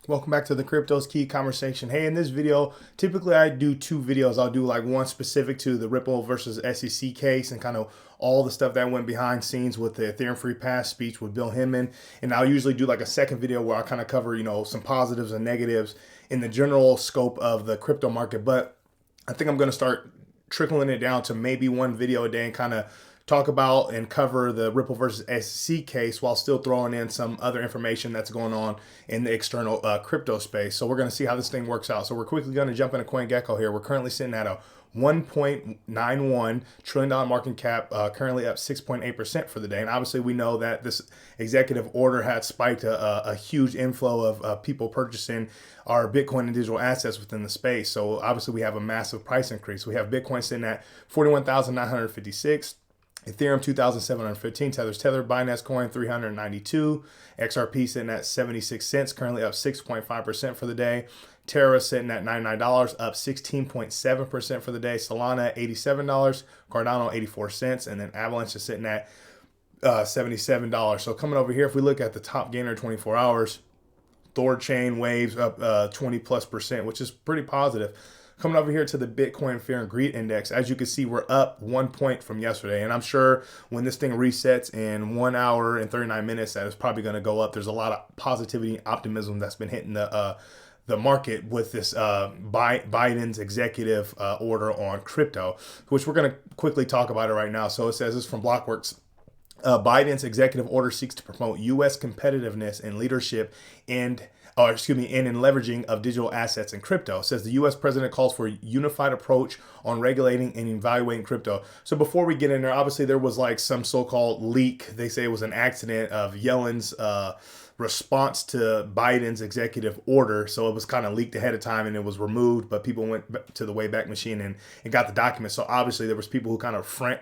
Welcome back to the Crypto's Key conversation. Hey, in this video, typically I do two videos. I'll do like one specific to the Ripple versus SEC case and kind of all the stuff that went behind scenes with the Ethereum Free Pass speech with Bill Hinman. And I'll usually do like a second video where I kind of cover, some positives and negatives in the general scope of the crypto market. But I think I'm going to start trickling it down to maybe one video a day and kind of talk about and cover the Ripple versus SEC case while still throwing in some other information that's going on in the external crypto space. So we're going to see how this thing works out. So we're quickly going to jump into CoinGecko here. We're currently sitting at a $1.91 trillion market cap, currently up 6.8% for the day. And obviously we know that this executive order had spiked a huge inflow of people purchasing our Bitcoin and digital assets within the space. So obviously we have a massive price increase. We have Bitcoin sitting at 41,956. Ethereum 2,715, Tether, Binance Coin 392, XRP sitting at 76 cents, currently up 6.5% for the day. Terra sitting at $99, up 16.7% for the day. Solana $87, Cardano 84 cents, and then Avalanche is sitting at $77. So coming over here, if we look at the top gainer 24 hours, Thorchain Waves up 20 plus percent, which is pretty positive. Coming over here to the Bitcoin Fear and Greed Index, as you can see, we're up 1 point from yesterday. And I'm sure when this thing resets in 1 hour and 39 minutes, that is probably going to go up. There's a lot of positivity and optimism that's been hitting the market with this Biden's executive order on crypto, which we're going to quickly talk about it right now. So it says this from Blockworks. Biden's executive order seeks to promote U.S. competitiveness and leadership in leveraging of digital assets and crypto. It says the U.S. president calls for a unified approach on regulating and evaluating crypto. So before we get in there, obviously there was like some so-called leak. They say it was an accident of Yellen's response to Biden's executive order. So it was kind of leaked ahead of time and it was removed, but people went to the Wayback Machine and got the documents. So obviously there was people who kind of front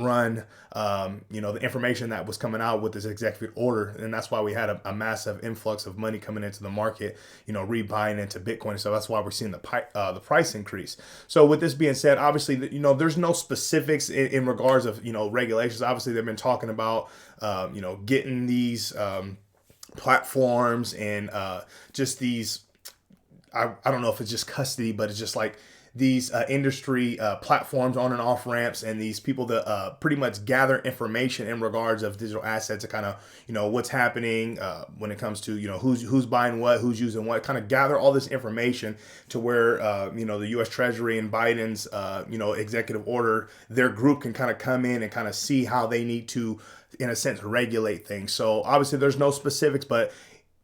run, the information that was coming out with this executive order. And that's why we had a massive influx of money coming into the market, rebuying into Bitcoin. So that's why we're seeing the price increase. So with this being said, obviously, there's no specifics in regards of, regulations. Obviously, they've been talking about, getting these, platforms and just these, I don't know if it's just custody, but it's just like these industry platforms on and off ramps and these people that pretty much gather information in regards of digital assets and kind of, what's happening when it comes to, who's buying what, who's using what, kind of gather all this information to where, the U.S. Treasury and Biden's, executive order, their group can kind of come in and kind of see how they need to, in a sense, regulate things. So obviously there's no specifics, but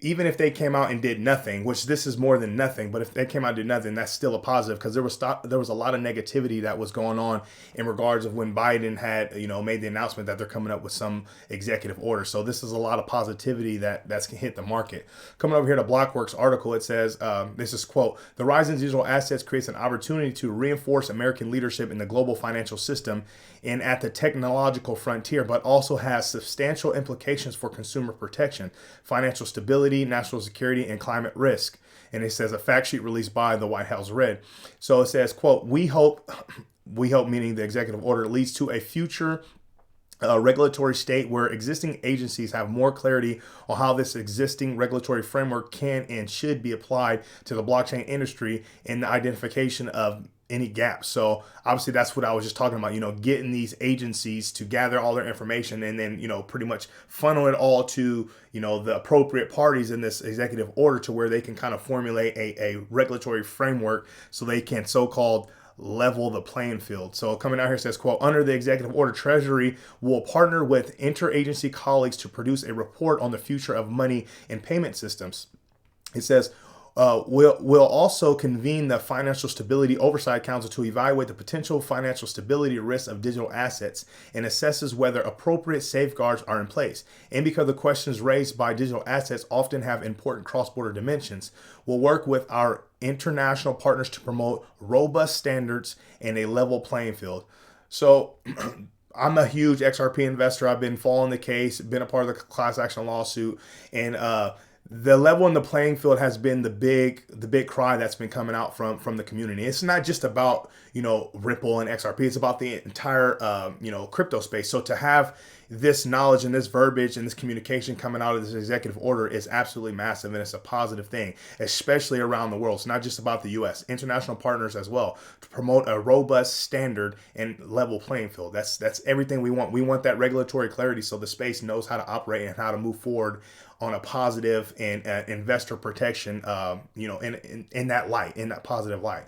even if they came out and did nothing, which this is more than nothing, but if they came out and did nothing, that's still a positive because there was a lot of negativity that was going on in regards of when Biden had, made the announcement that they're coming up with some executive order. So this is a lot of positivity that's hit the market. Coming over here to Blockworks article, it says, this is quote, the rise in digital assets creates an opportunity to reinforce American leadership in the global financial system and at the technological frontier, but also has substantial implications for consumer protection, financial stability, national security, and climate risk. And it says a fact sheet released by the White House read. So it says, quote, we hope meaning the executive order leads to a future regulatory state where existing agencies have more clarity on how this existing regulatory framework can and should be applied to the blockchain industry and the identification of any gaps. So obviously that's what I was just talking about, getting these agencies to gather all their information and then, pretty much funnel it all to, the appropriate parties in this executive order to where they can kind of formulate a regulatory framework so they can so-called level the playing field. So coming out here says, quote, under the executive order, Treasury will partner with interagency colleagues to produce a report on the future of money and payment systems. It says, we'll also convene the Financial Stability Oversight Council to evaluate the potential financial stability risks of digital assets and assesses whether appropriate safeguards are in place. And because the questions raised by digital assets often have important cross-border dimensions, we'll work with our international partners to promote robust standards and a level playing field. So I'm a huge XRP investor. I've been following the case, been a part of the class action lawsuit, and the level in the playing field has been the big cry that's been coming out from the community. It's not just about, Ripple and XRP. It's about the entire, crypto space. So to have this knowledge and this verbiage and this communication coming out of this executive order is absolutely massive, and it's a positive thing, especially around the world. It's not just about the U.S., international partners as well, to promote a robust standard and level playing field. That's everything we want. We want that regulatory clarity so the space knows how to operate and how to move forward on a positive and investor protection, in that light, in that positive light.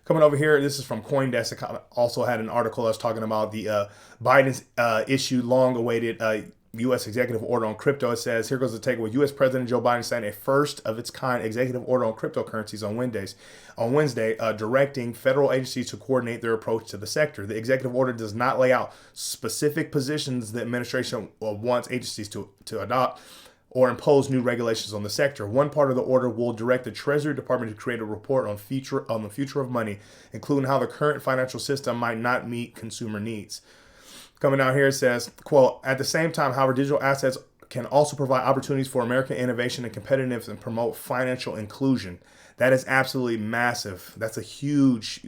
Coming over here, this is from CoinDesk. It also had an article that's talking about the Biden's issued long-awaited U.S. executive order on crypto. It says, here goes the takeaway. U.S. President Joe Biden signed a first-of-its-kind executive order on cryptocurrencies on Wednesday, directing federal agencies to coordinate their approach to the sector. The executive order does not lay out specific positions the administration wants agencies to adopt or impose new regulations on the sector. One part of the order will direct the Treasury Department to create a report on the future of money, including how the current financial system might not meet consumer needs. Coming down here, it says, quote, at the same time, however, digital assets can also provide opportunities for American innovation and competitiveness and promote financial inclusion. That is absolutely massive. That's a huge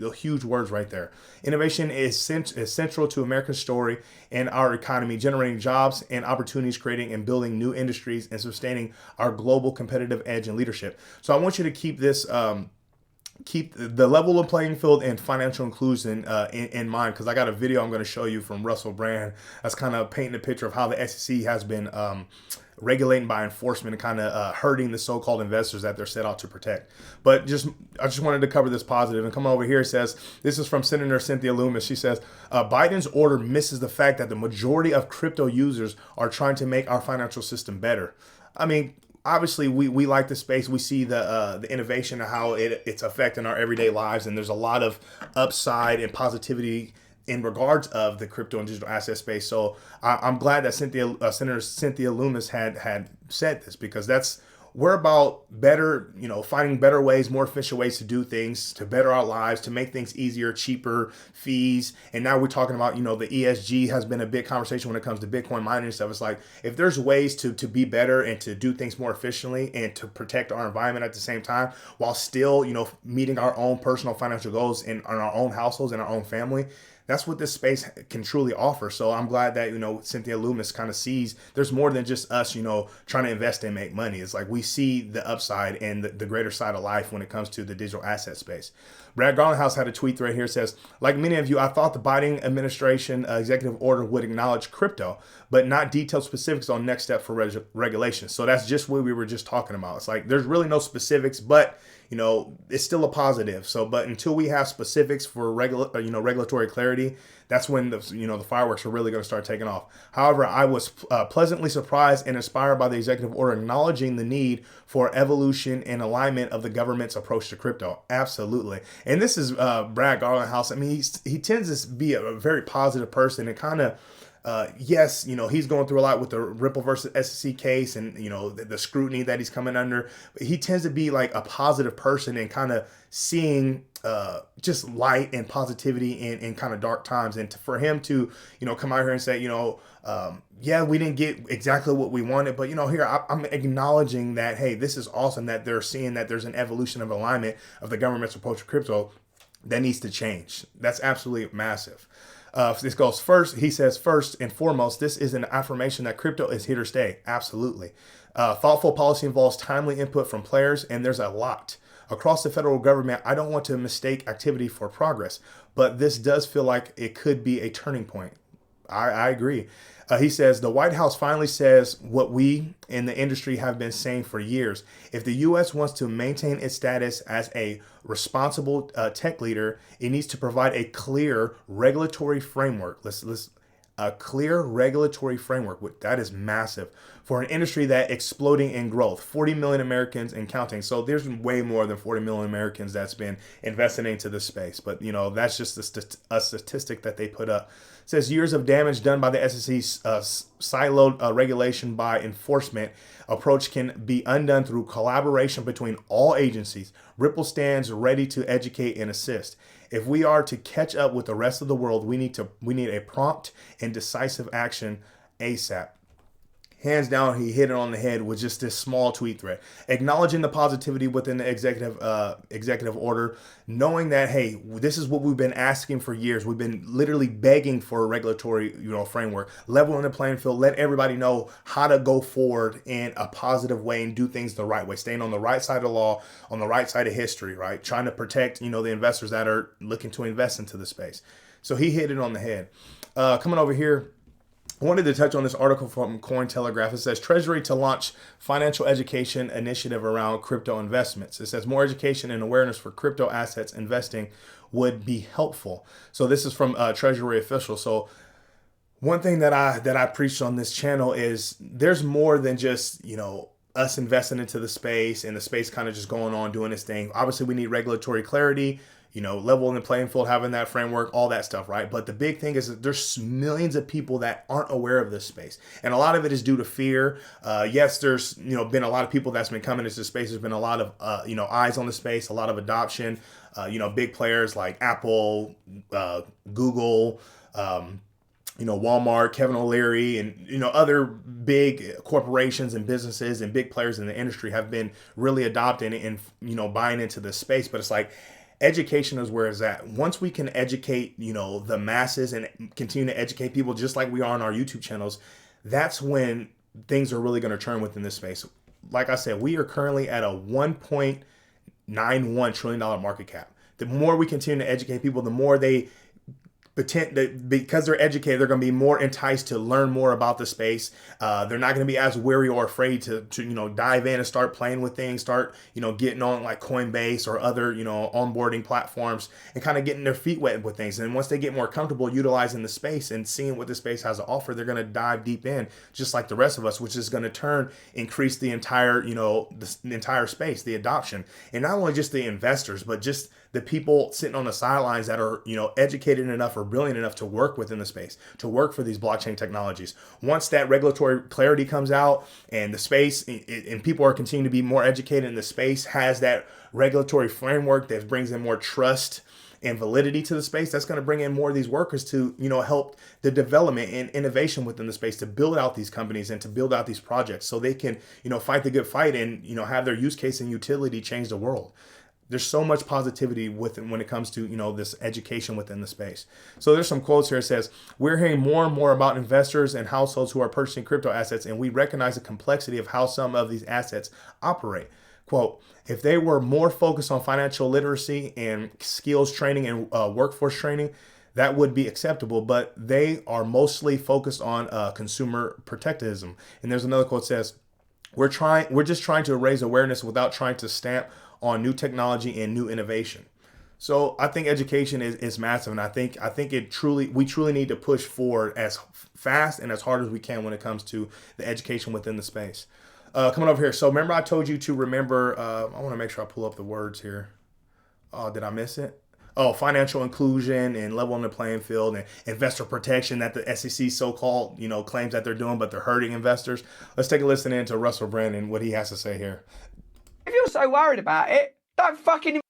words right there. Innovation is central to America's story and our economy, generating jobs and opportunities, creating and building new industries, and sustaining our global competitive edge and leadership. So I want you to keep this, keep the level of playing field and financial inclusion in mind, because I got a video I'm going to show you from Russell Brand that's kind of painting a picture of how the SEC has been regulating by enforcement and kind of hurting the so-called investors that they're set out to protect. But I just wanted to cover this positive. And come over here, it says, this is from Senator Cynthia Lummis. She says, Biden's order misses the fact that the majority of crypto users are trying to make our financial system better. I mean, obviously, we like the space. We see the innovation and how it's affecting our everyday lives. And there's a lot of upside and positivity in regards of the crypto and digital asset space. So I'm glad that Senator Cynthia Lummis had said this, because we're about better, finding better ways, more efficient ways to do things, to better our lives, to make things easier, cheaper, fees. And now we're talking about, the ESG has been a big conversation when it comes to Bitcoin mining and stuff. It's like, if there's ways to be better and to do things more efficiently and to protect our environment at the same time, while still, meeting our own personal financial goals in our own households and our own family, that's what this space can truly offer. So I'm glad that, Cynthia Lummis kind of sees there's more than just us, trying to invest and make money. It's like we see the upside and the greater side of life when it comes to the digital asset space. Brad Garlinghouse had a tweet thread here, says, like many of you, I thought the Biden administration executive order would acknowledge crypto, but not detailed specifics on next step for regulation. So that's just what we were just talking about. It's like, there's really no specifics, but it's still a positive. So, but until we have specifics for regulatory clarity, that's when the fireworks are really going to start taking off. However, I was pleasantly surprised and inspired by the executive order acknowledging the need for evolution and alignment of the government's approach to crypto. Absolutely. And this is Brad Garlinghouse. I mean, he tends to be a very positive person, and kind of, yes, he's going through a lot with the Ripple versus SEC case and, the scrutiny that he's coming under. But he tends to be like a positive person and kind of seeing just light and positivity in kind of dark times. And for him to, come out here and say, yeah, we didn't get exactly what we wanted, but, here I'm acknowledging that, hey, this is awesome that they're seeing that there's an evolution of alignment of the government's approach to crypto that needs to change. That's absolutely massive. This goes first. He says, first and foremost, this is an affirmation that crypto is here to stay. Absolutely. Thoughtful policy involves timely input from players, and there's a lot. Across the federal government, I don't want to mistake activity for progress, but this does feel like it could be a turning point. I agree. He says, the White House finally says what we in the industry have been saying for years. If the U.S. wants to maintain its status as a responsible tech leader, it needs to provide a clear regulatory framework. A clear regulatory framework. That is massive for an industry that exploding in growth. 40 million Americans and counting. So there's way more than 40 million Americans that's been invested into this space. But, that's just a statistic that they put up. It says years of damage done by the SEC's siloed regulation by enforcement approach can be undone through collaboration between all agencies. Ripple stands ready to educate and assist. If we are to catch up with the rest of the world, we need a prompt and decisive action ASAP. hands down, he hit it on the head with just this small tweet thread, acknowledging the positivity within the executive order, knowing that, hey, this is what we've been asking for years. We've been literally begging for a regulatory, framework, leveling the playing field, let everybody know how to go forward in a positive way and do things the right way, staying on the right side of the law, on the right side of history, right? Trying to protect, the investors that are looking to invest into the space. So he hit it on the head. Coming over here, I wanted to touch on this article from Cointelegraph. It says Treasury to launch financial education initiative around crypto investments. It says more education and awareness for crypto assets investing would be helpful. So this is from Treasury officials. So one thing that I preach on this channel is there's more than just, us investing into the space and the space kind of just going on doing its thing. Obviously, we need regulatory clarity, leveling the playing field, having that framework, all that stuff, right? But the big thing is that there's millions of people that aren't aware of this space. And a lot of it is due to fear. Yes, there's, been a lot of people that's been coming into the space. There's been a lot of, eyes on the space, a lot of adoption, big players like Apple, Google, Walmart, Kevin O'Leary, and, other big corporations and businesses and big players in the industry have been really adopting and, buying into this space. But it's like, education is where it's at. Once we can educate, the masses and continue to educate people just like we are on our YouTube channels, that's when things are really going to turn within this space. Like I said, we are currently at a $1.91 trillion market cap. The more we continue to educate people, the more they because they're educated, they're going to be more enticed to learn more about the space. They're not going to be as wary or afraid to dive in and start playing with things, start, getting on like Coinbase or other, onboarding platforms and kind of getting their feet wet with things. And once they get more comfortable utilizing the space and seeing what the space has to offer, they're going to dive deep in just like the rest of us, which is going to increase the entire, the entire space, the adoption. And not only just the investors, but just the people sitting on the sidelines that are, educated enough or brilliant enough to work within the space, to work for these blockchain technologies. Once that regulatory clarity comes out and the space and people are continuing to be more educated and the space has that regulatory framework that brings in more trust and validity to the space, that's going to bring in more of these workers to, help the development and innovation within the space to build out these companies and to build out these projects so they can, fight the good fight and, have their use case and utility change the world. There's so much positivity when it comes to, this education within the space. So there's some quotes here. It says, we're hearing more and more about investors and households who are purchasing crypto assets, and we recognize the complexity of how some of these assets operate. Quote, if they were more focused on financial literacy and skills training and workforce training, that would be acceptable, but they are mostly focused on consumer protectivism. And there's another quote that says, we're just trying to raise awareness without trying to stamp on new technology and new innovation. So I think education is massive, and I think we truly need to push forward as fast and as hard as we can when it comes to the education within the space. Coming over here. So remember I told you to remember, I want to make sure I pull up the words here. Oh, did I miss it? Oh, financial inclusion and leveling the playing field and investor protection that the SEC so-called, claims that they're doing, but they're hurting investors. Let's take a listen into Russell Brandon, what he has to say here. If you're so worried about it, don't fucking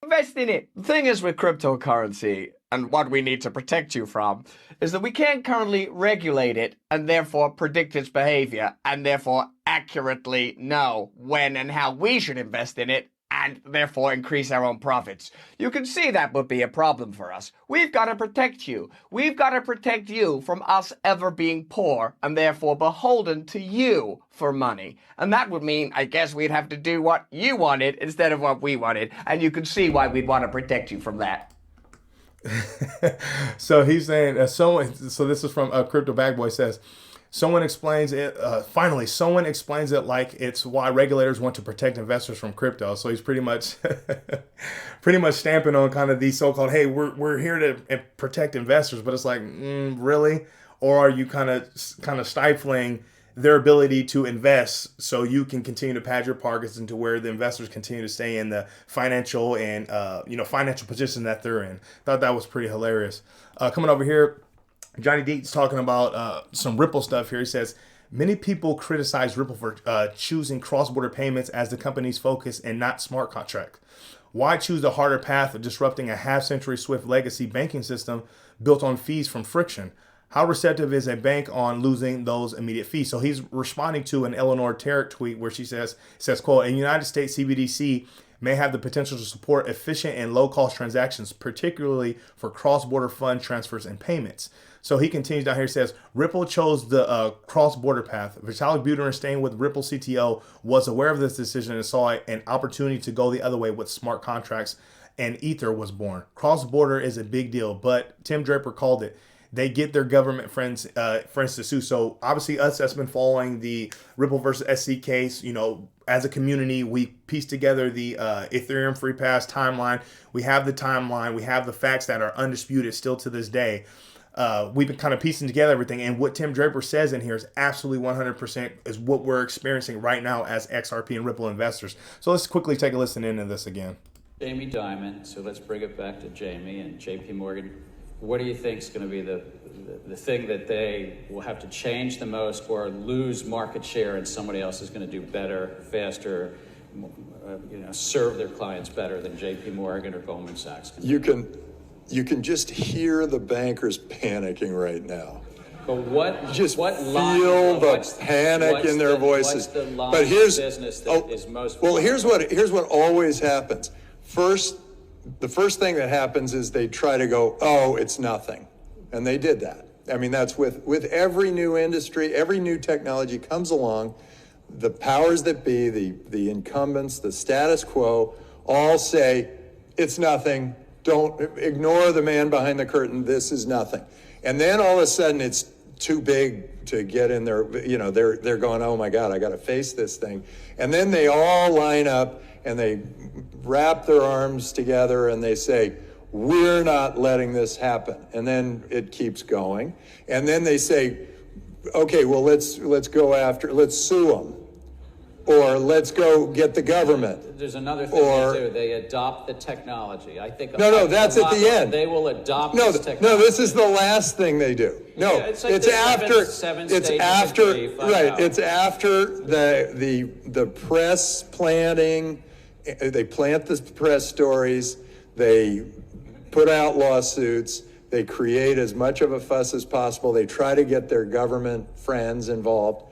invest in it. The thing is with cryptocurrency, and what we need to protect you from, is that we can't currently regulate it and therefore predict its behavior and therefore accurately know when and how we should invest in it and therefore increase our own profits. You can see that would be a problem for us. We've got to protect you. We've got to protect you from us ever being poor and therefore beholden to you for money. And that would mean, I guess, we'd have to do what you wanted instead of what we wanted. And you can see why we'd want to protect you from that. So he's saying, so this is from Crypto Bag Boy says, someone explains it, finally, someone explains it like it's why regulators want to protect investors from crypto. So he's pretty much stamping on kind of these so-called, hey, we're here to protect investors, but it's like, really? Or are you kind of stifling their ability to invest so you can continue to pad your pockets into where the investors continue to stay in the financial and, financial position that they're in? Thought that was pretty hilarious. Coming over here, Johnny Deet's talking about some Ripple stuff here. He says, many people criticize Ripple for choosing cross-border payments as the company's focus and not smart contracts. Why choose the harder path of disrupting a half-century Swift legacy banking system built on fees from friction? How receptive is a bank on losing those immediate fees? So he's responding to an Eleanor Tarrant tweet where she says, quote, a United States CBDC may have the potential to support efficient and low-cost transactions, particularly for cross-border fund transfers and payments. So he continues down here, says, Ripple chose the cross-border path. Vitalik Buterin, staying with Ripple CTO, was aware of this decision and saw an opportunity to go the other way with smart contracts, and Ether was born. Cross-border is a big deal, but Tim Draper called it. They get their government friends to sue. So obviously us that's been following the Ripple versus SC case, as a community, we pieced together the Ethereum free pass timeline. We have the timeline. We have the facts that are undisputed still to this day. We've been kind of piecing together everything. And what Tim Draper says in here is absolutely 100% is what we're experiencing right now as XRP and Ripple investors. So let's quickly take a listen into this again. Jamie Dimon, so let's bring it back to Jamie and JP Morgan. What do you think is going to be the thing that they will have to change the most or lose market share and somebody else is going to do better, faster, serve their clients better than JP Morgan or Goldman Sachs? You can just hear the bankers panicking right now. But what feel the panic in their voices. But here's business that is most here's what always happens. The first thing that happens is they try to go, oh, it's nothing. And they did that. I mean, that's with every new industry, every new technology comes along, the powers that be, the incumbents, the status quo, all say, it's nothing. Don't ignore the man behind the curtain. This is nothing. And then all of a sudden it's too big to get in there. They're going, oh my God, I got to face this thing. And then they all line up and they wrap their arms together and they say, we're not letting this happen. And then it keeps going. And then they say, okay, well, let's sue them. Or let's go get the government. There's another thing they do. They adopt the technology. I think. No, that's at the end. They will adopt this technology. No, this is the last thing they do. No, yeah, it's like it's after. Right. It's after the press planting. They plant the press stories. They put out lawsuits. They create as much of a fuss as possible. They try to get their government friends involved.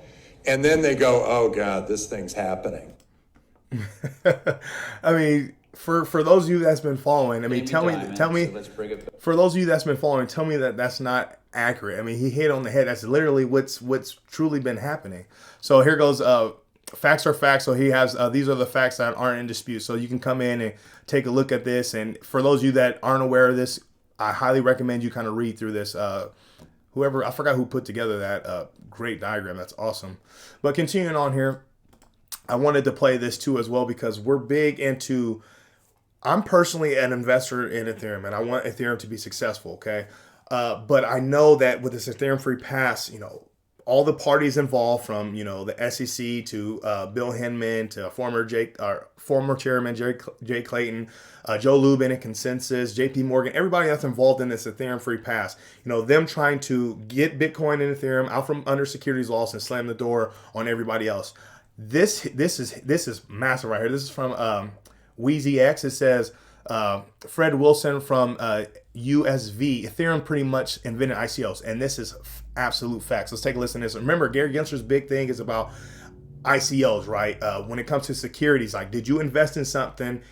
And then they go, oh, God, this thing's happening. I mean, for those of you that's been following, I mean, tell me, for those of you that's been following, tell me that that's not accurate. I mean, he hit on the head. That's literally what's truly been happening. So here goes, facts are facts. So he has, these are the facts that aren't in dispute. So you can come in and take a look at this. And for those of you that aren't aware of this, I highly recommend you kind of read through this. I forgot who put together that great diagram. That's awesome. But continuing on here, I wanted to play this too as well because we're big into, I'm personally an investor in Ethereum and I want Ethereum to be successful, okay? But I know that with this Ethereum free pass, all the parties involved from, the SEC to Bill Hinman to former chairman Jay Clayton, Joe Lubin and Consensus, JP Morgan, everybody that's involved in this Ethereum free pass, them trying to get Bitcoin and Ethereum out from under securities laws and slam the door on everybody else. This is massive right here. This is from WheezyX. It says, Fred Wilson from USV, Ethereum pretty much invented ICOs. And this is absolute facts. Let's take a listen to this. Remember, Gary Gensler's big thing is about ICOs, right? When it comes to securities, like, did you invest in something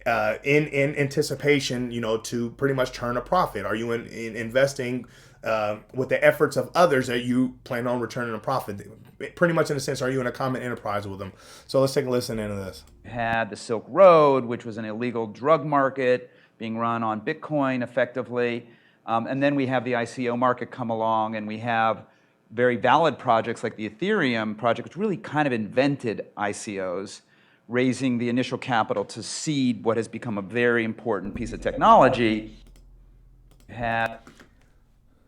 in anticipation, to pretty much turn a profit? Are you in investing with the efforts of others that you plan on returning a profit? Pretty much in a sense, are you in a common enterprise with them? So let's take a listen into this. Had the Silk Road, which was an illegal drug market being run on Bitcoin effectively. And then we have the ICO market come along, and we have very valid projects like the Ethereum project, which really kind of invented ICOs, raising the initial capital to seed what has become a very important piece of technology.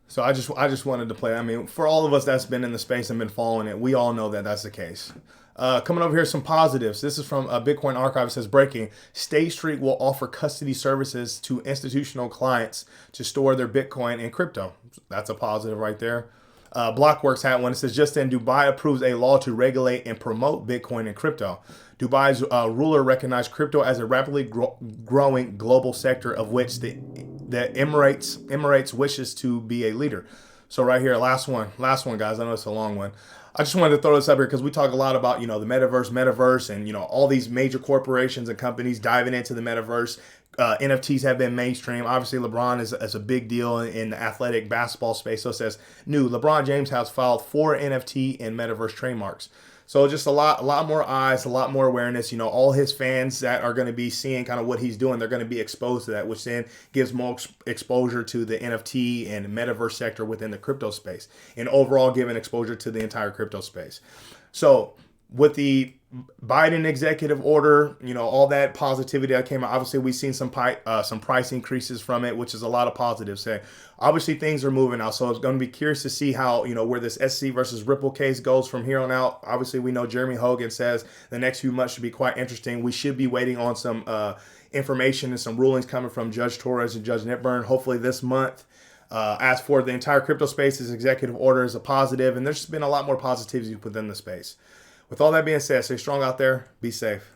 So I just wanted to play. I mean, for all of us that's been in the space and been following it, we all know that that's the case. Coming over here, some positives. This is from Bitcoin Archive. It says, breaking, State Street will offer custody services to institutional clients to store their Bitcoin and crypto. That's a positive right there. Blockworks had one. It says, just in, Dubai approves a law to regulate and promote Bitcoin and crypto. Dubai's ruler recognized crypto as a rapidly growing global sector of which the Emirates wishes to be a leader. So right here, last one, guys. I know it's a long one. I just wanted to throw this up here because we talk a lot about, the metaverse, and, all these major corporations and companies diving into the metaverse. NFTs have been mainstream. Obviously, LeBron is a big deal in the athletic basketball space. So it says, new, LeBron James has filed 4 NFT and metaverse trademarks. So just a lot more eyes, a lot more awareness. All his fans that are going to be seeing kind of what he's doing, they're going to be exposed to that, which then gives more exposure to the NFT and metaverse sector within the crypto space, and overall giving exposure to the entire crypto space. So with the Biden executive order, all that positivity that came out, obviously we've seen some price increases from it, which is a lot of positives. Obviously things are moving now, so it's going to be curious to see how, where this SEC versus Ripple case goes from here on out. Obviously we know Jeremy Hogan says the next few months should be quite interesting. We should be waiting on some information and some rulings coming from Judge Torres and Judge Netburn, hopefully this month. As for the entire crypto space, this executive order is a positive, and there's been a lot more positivity within the space. With all that being said, stay strong out there. Be safe.